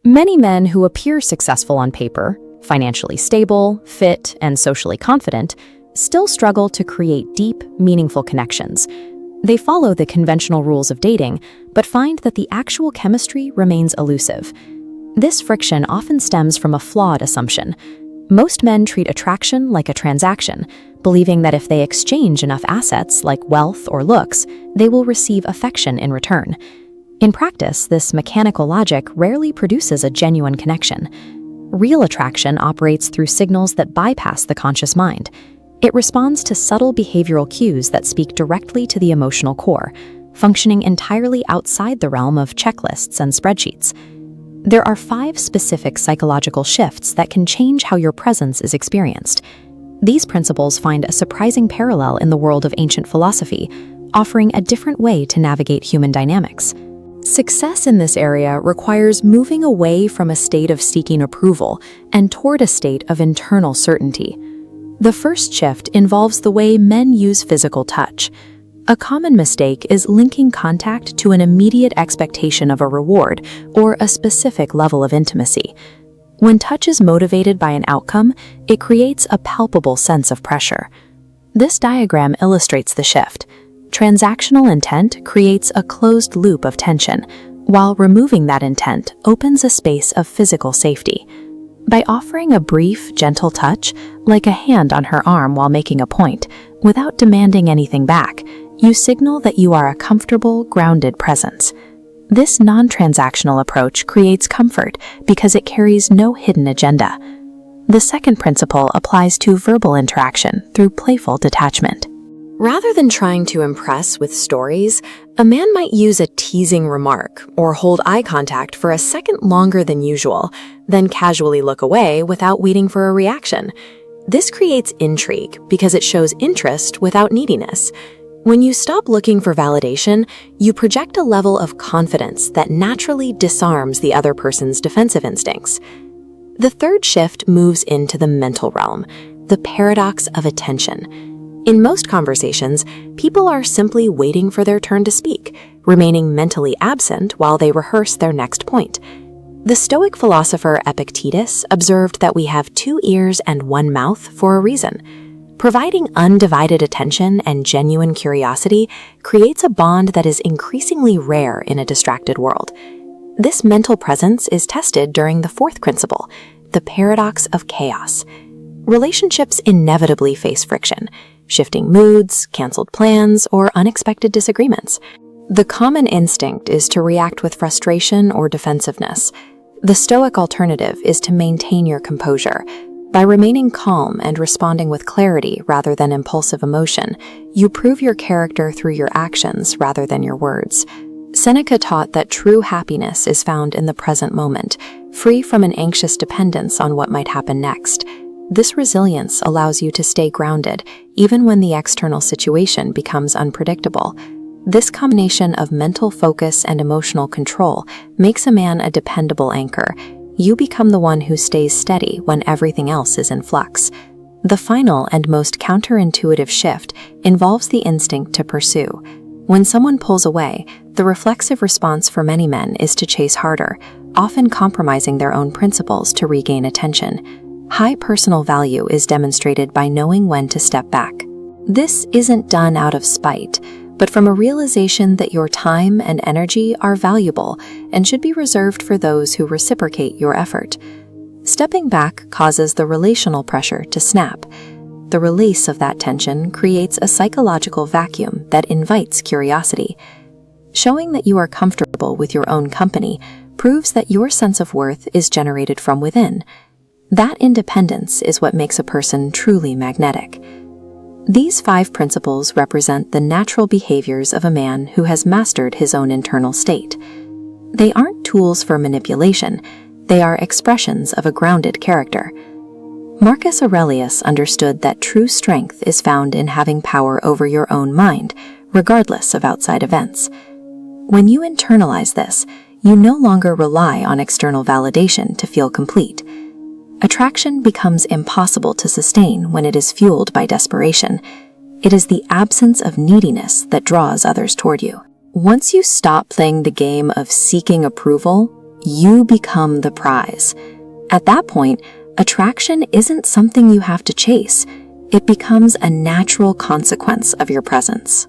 Many men who appear successful on paper, financially stable, fit, and socially confident, still struggle to create deep, meaningful connections. They follow the conventional rules of dating, but find that the actual chemistry remains elusive. This friction often stems from a flawed assumption. Most men treat attraction like a transaction, believing that if they exchange enough assets like wealth or looks, they will receive affection in return. In practice, this mechanical logic rarely produces a genuine connection. Real attraction operates through signals that bypass the conscious mind. It responds to subtle behavioral cues that speak directly to the emotional core, functioning entirely outside the realm of checklists and spreadsheets. There are 5 specific psychological shifts that can change how your presence is experienced. These principles find a surprising parallel in the world of ancient philosophy, offering a different way to navigate human dynamics. Success in this area requires moving away from a state of seeking approval and toward a state of internal certainty. The first shift involves the way men use physical touch. A common mistake is linking contact to an immediate expectation of a reward or a specific level of intimacy. When touch is motivated by an outcome, it creates a palpable sense of pressure. This diagram illustrates the shift. Transactional intent creates a closed loop of tension, while removing that intent opens a space of physical safety. By offering a brief, gentle touch, like a hand on her arm while making a point, without demanding anything back, you signal that you are a comfortable, grounded presence. This non-transactional approach creates comfort because it carries no hidden agenda. The second principle applies to verbal interaction through playful detachment. Rather than trying to impress with stories, a man might use a teasing remark or hold eye contact for a second longer than usual, then casually look away without waiting for a reaction. This creates intrigue because it shows interest without neediness. When you stop looking for validation, you project a level of confidence that naturally disarms the other person's defensive instincts. The third shift moves into the mental realm, the paradox of attention. In most conversations, people are simply waiting for their turn to speak, remaining mentally absent while they rehearse their next point. The Stoic philosopher Epictetus observed that we have 2 ears and 1 mouth for a reason. Providing undivided attention and genuine curiosity creates a bond that is increasingly rare in a distracted world. This mental presence is tested during the fourth principle, the paradox of chaos. Relationships inevitably face friction, shifting moods, canceled plans, or unexpected disagreements. The common instinct is to react with frustration or defensiveness. The Stoic alternative is to maintain your composure. By remaining calm and responding with clarity rather than impulsive emotion, you prove your character through your actions rather than your words. Seneca taught that true happiness is found in the present moment, free from an anxious dependence on what might happen next. This resilience allows you to stay grounded, even when the external situation becomes unpredictable. This combination of mental focus and emotional control makes a man a dependable anchor. You become the one who stays steady when everything else is in flux. The final and most counterintuitive shift involves the instinct to pursue. When someone pulls away, the reflexive response for many men is to chase harder, often compromising their own principles to regain attention. High personal value is demonstrated by knowing when to step back. This isn't done out of spite, but from a realization that your time and energy are valuable and should be reserved for those who reciprocate your effort. Stepping back causes the relational pressure to snap. The release of that tension creates a psychological vacuum that invites curiosity. Showing that you are comfortable with your own company proves that your sense of worth is generated from within. That independence is what makes a person truly magnetic. These 5 principles represent the natural behaviors of a man who has mastered his own internal state. They aren't tools for manipulation, they are expressions of a grounded character. Marcus Aurelius understood that true strength is found in having power over your own mind, regardless of outside events. When you internalize this, you no longer rely on external validation to feel complete. Attraction becomes impossible to sustain when it is fueled by desperation. It is the absence of neediness that draws others toward you. Once you stop playing the game of seeking approval, you become the prize. At that point, attraction isn't something you have to chase. It becomes a natural consequence of your presence.